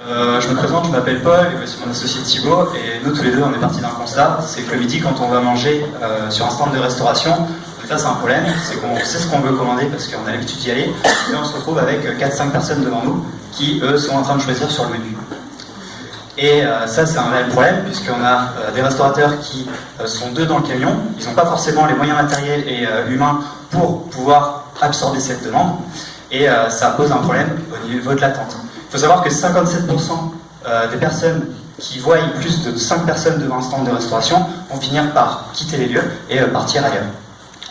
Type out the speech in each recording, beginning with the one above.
Je me présente, je m'appelle Paul, et voici mon associé Thibaut, et nous tous les deux on est partis d'un constat, c'est que le midi quand on va manger sur un stand de restauration, on est face à un problème, c'est qu'on sait ce qu'on veut commander parce qu'on a l'habitude d'y aller, et on se retrouve avec 4-5 personnes devant nous qui eux sont en train de choisir sur le menu. Et ça c'est un réel problème puisqu'on a des restaurateurs qui sont deux dans le camion, ils n'ont pas forcément les moyens matériels et humains pour pouvoir absorber cette demande, et ça pose un problème au niveau de l'attente. Il faut savoir que 57% des personnes qui voient plus de 5 personnes devant un stand de restauration vont finir par quitter les lieux et partir ailleurs.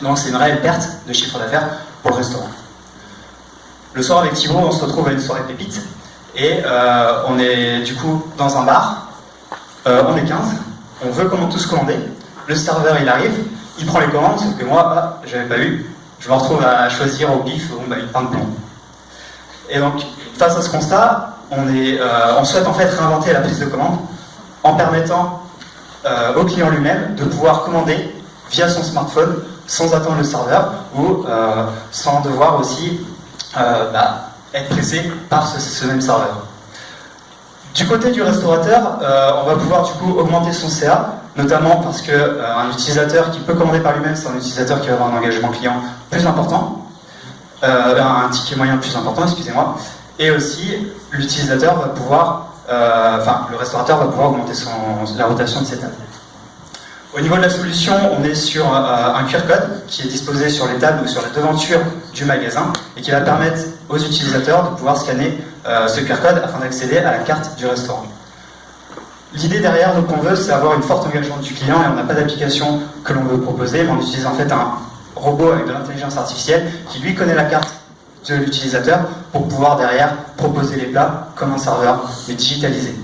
Donc c'est une réelle perte de chiffre d'affaires pour le restaurant. Le soir avec Thibaut, on se retrouve à une soirée pépite et on est du coup dans un bar, on est 15, on veut tous commander, le serveur il arrive, il prend les commandes, sauf que moi, j'avais pas eu, je me retrouve à choisir au pif une pinte de plomb. Et donc, face à ce constat, on souhaite en fait réinventer la prise de commande en permettant au client lui-même de pouvoir commander via son smartphone sans attendre le serveur ou sans devoir aussi être pressé par ce même serveur. Du côté du restaurateur, on va pouvoir du coup augmenter son CA, notamment parce qu'un utilisateur qui peut commander par lui-même, c'est un utilisateur qui va avoir un engagement client plus important, un ticket moyen plus important, excusez-moi, et aussi l'utilisateur va pouvoir, le restaurateur va pouvoir augmenter la rotation de ses tables. Au niveau de la solution, on est sur un QR code qui est disposé sur les tables ou sur la devanture du magasin et qui va permettre aux utilisateurs de pouvoir scanner ce QR code afin d'accéder à la carte du restaurant. L'idée derrière, donc, qu'on veut, c'est avoir une forte engagement du client et on n'a pas d'application que l'on veut proposer, mais on utilise en fait un robot avec de l'intelligence artificielle qui lui connaît la carte de l'utilisateur pour pouvoir derrière proposer les plats comme un serveur, mais digitalisé.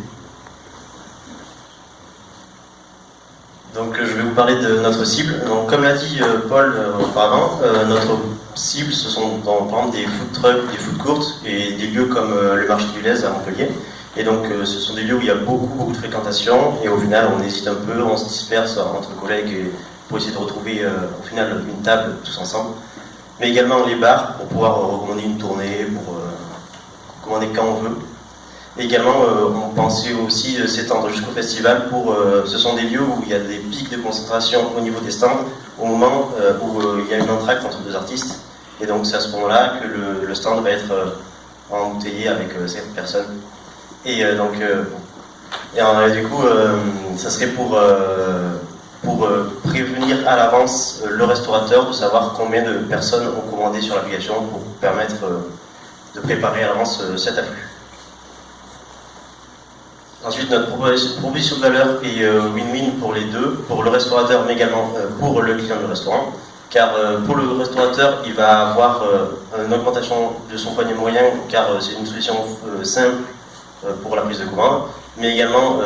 Donc je vais vous parler de notre cible. Donc, comme l'a dit Paul auparavant, notre cible ce sont par exemple des food trucks, des food courts et des lieux comme le marché du Lez à Montpellier. Et donc ce sont des lieux où il y a beaucoup de fréquentation et au final on hésite un peu, on se disperse entre collègues pour essayer de retrouver au final une table tous ensemble. Mais également les bars pour pouvoir recommander une tournée, pour commander quand on veut. Et également, on pensait aussi s'étendre jusqu'au festival ce sont des lieux où il y a des pics de concentration au niveau des stands, au moment où il y a une entracte entre deux artistes. Et donc c'est à ce moment-là que le stand va être embouteillé avec 7 personnes. Et du coup, ça serait pour prévenir à l'avance le restaurateur de savoir combien de personnes ont commandé sur l'application pour permettre de préparer à l'avance cet afflux. Ensuite, notre proposition de valeur est win-win pour les deux, pour le restaurateur mais également pour le client du restaurant. Car pour le restaurateur, il va avoir une augmentation de son panier moyen car c'est une solution simple pour la prise de commande, mais également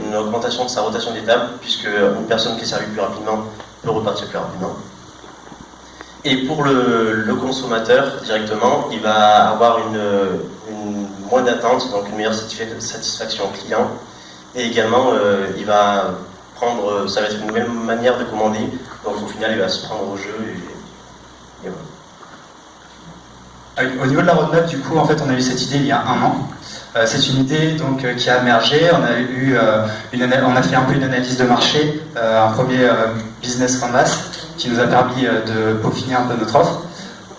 une augmentation de sa rotation des tables puisque une personne qui est servie plus rapidement peut repartir plus rapidement. Et pour le consommateur, directement, il va avoir une moins d'attente, donc une meilleure satisfaction client. Et également, il va prendre, ça va être une nouvelle manière de commander, donc au final, il va se prendre au jeu. Et voilà. Au niveau de la roadmap, du coup, en fait, on a eu cette idée il y a 1 an. C'est une idée donc, qui a émergé. On a fait un peu une analyse de marché, un premier business canvas qui nous a permis de peaufiner un peu notre offre.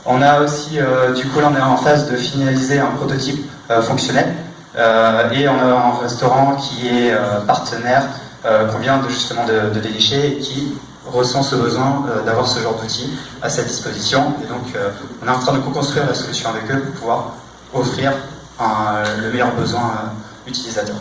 On a aussi, du coup, là, on est en phase de finaliser un prototype fonctionnel et on a un restaurant qui est partenaire qu'on vient justement de dénicher et qui ressent ce besoin d'avoir ce genre d'outils à sa disposition. Et donc, on est en train de co-construire la solution avec eux pour pouvoir offrir le meilleur besoin utilisateur.